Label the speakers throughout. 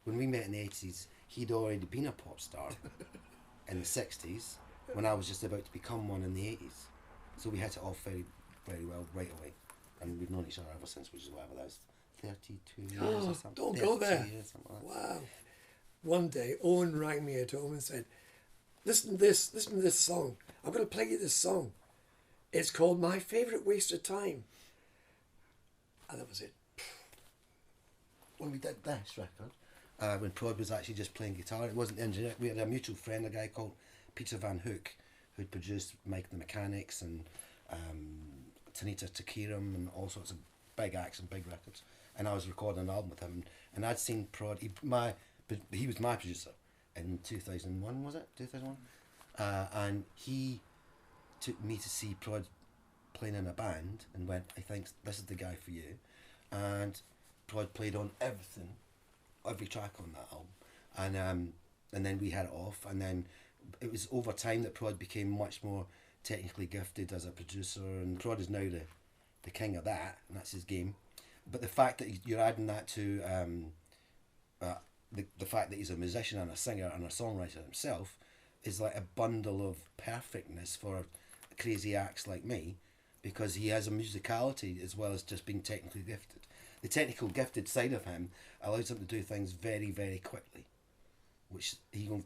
Speaker 1: when we met in the 80s, he'd already been a pop star in the 60s when I was just about to become one in the 80s. So we hit it off very, very well right away. And we've known each other ever since, which is whatever that was, 32 years or something.
Speaker 2: Don't go there.
Speaker 1: Years, something like that.
Speaker 2: Wow. One day, Owen rang me at home and said, listen to this song. I'm going to play you this song. It's called My Favourite Waste of Time. And that was it.
Speaker 1: When we did this record, when Prod was actually just playing guitar, it wasn't the engineer. We had a mutual friend, a guy called Peter Van Hook, who'd produced Mike the Mechanics and Tanita Takiram and all sorts of big acts and big records. And I was recording an album with him, and I'd seen Prod. He was my producer in 2001, was it? 2001, and he took me to see Prod playing in a band, and went, "I think this is the guy for you." And Prod played on everything, every track on that album, and then we had it off, and then it was over time that Prod became much more technically gifted as a producer, and Prod is now the king of that, and that's his game. But the fact that you're adding that to the fact that he's a musician and a singer and a songwriter himself is like a bundle of perfectness for crazy acts like me, because he has a musicality as well as just being technically gifted. The technical gifted side of him allows him to do things very, very quickly, which he'll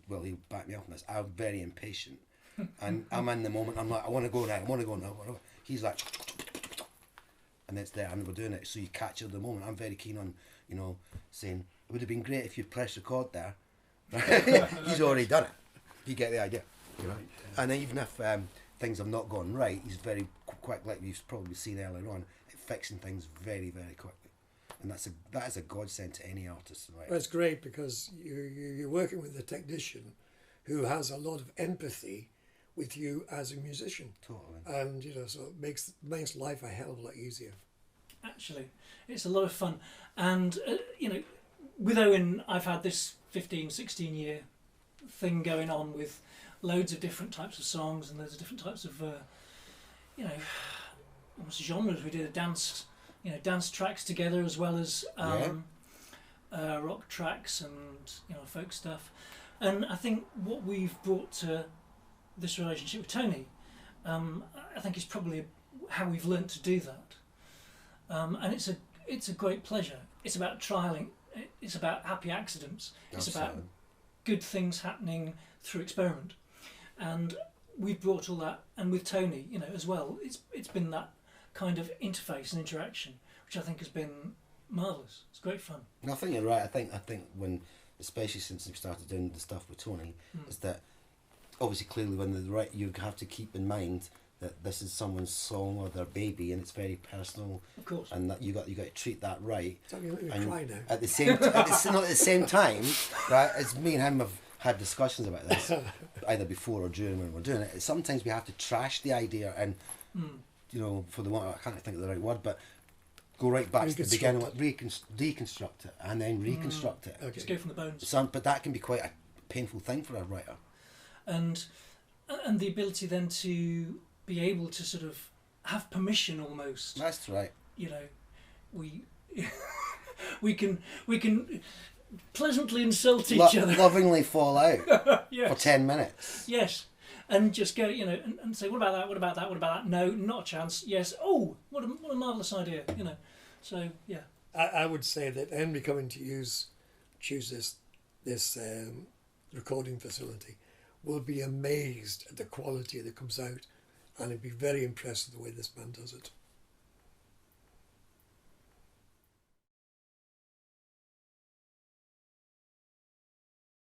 Speaker 1: back me up on this. I'm very impatient, and I'm in the moment. I'm like, I want to go now. I want to go now. He's like, and it's there, and we're doing it. So you capture the moment. I'm very keen on, saying it would have been great if you'd pressed record there. He's already done it. You get the idea, And even if things have not gone right, he's very quick, like you've probably seen earlier on, at fixing things very, very quickly. And that is a godsend to any artist. Right?
Speaker 2: Well, it's great because you're working with a technician who has a lot of empathy with you as a musician.
Speaker 1: Totally.
Speaker 2: And, so it makes life a hell of a lot easier.
Speaker 3: Actually, it's a lot of fun. And, with Owen, I've had this 15, 16 year thing going on with loads of different types of songs and loads of different types of, almost genres. We did a dance tracks together as well as rock tracks and, folk stuff. And I think what we've brought to this relationship with Tony, I think is probably how we've learnt to do that. And it's a great pleasure. It's about trialing. It's about happy accidents. It's about good things happening through experiment. And we've brought all that, and with Tony, as well, it's been that kind of interface and interaction, which I think has been marvellous. It's great fun.
Speaker 1: I think you're right. I think when, especially since we started doing the stuff with Tony, is that obviously clearly when you have to keep in mind that this is someone's song or their baby, and it's very personal.
Speaker 3: Of course.
Speaker 1: And that you got to treat that right.
Speaker 2: Tell me, let me cry now.
Speaker 1: At the same time, right? As me and him have had discussions about this, either before or during when we're doing it. Sometimes we have to trash the idea and, for the one, I can't think of the right word, but go right back to the beginning, deconstruct it, and then reconstruct it.
Speaker 3: Okay. Just go from the bones.
Speaker 1: But that can be quite a painful thing for a writer.
Speaker 3: And the ability then to be able to sort of have permission almost.
Speaker 1: That's right.
Speaker 3: We we can pleasantly insult each other.
Speaker 1: Lovingly fall out
Speaker 3: Yes.
Speaker 1: for 10 minutes.
Speaker 3: Yes. And just go, and say, what about that? What about that? What about that? No, not a chance. Yes. Oh, what a marvellous idea. So yeah.
Speaker 2: I would say that Henry coming to choose this recording facility will be amazed at the quality that comes out, and he'd be very impressed with the way this band does it.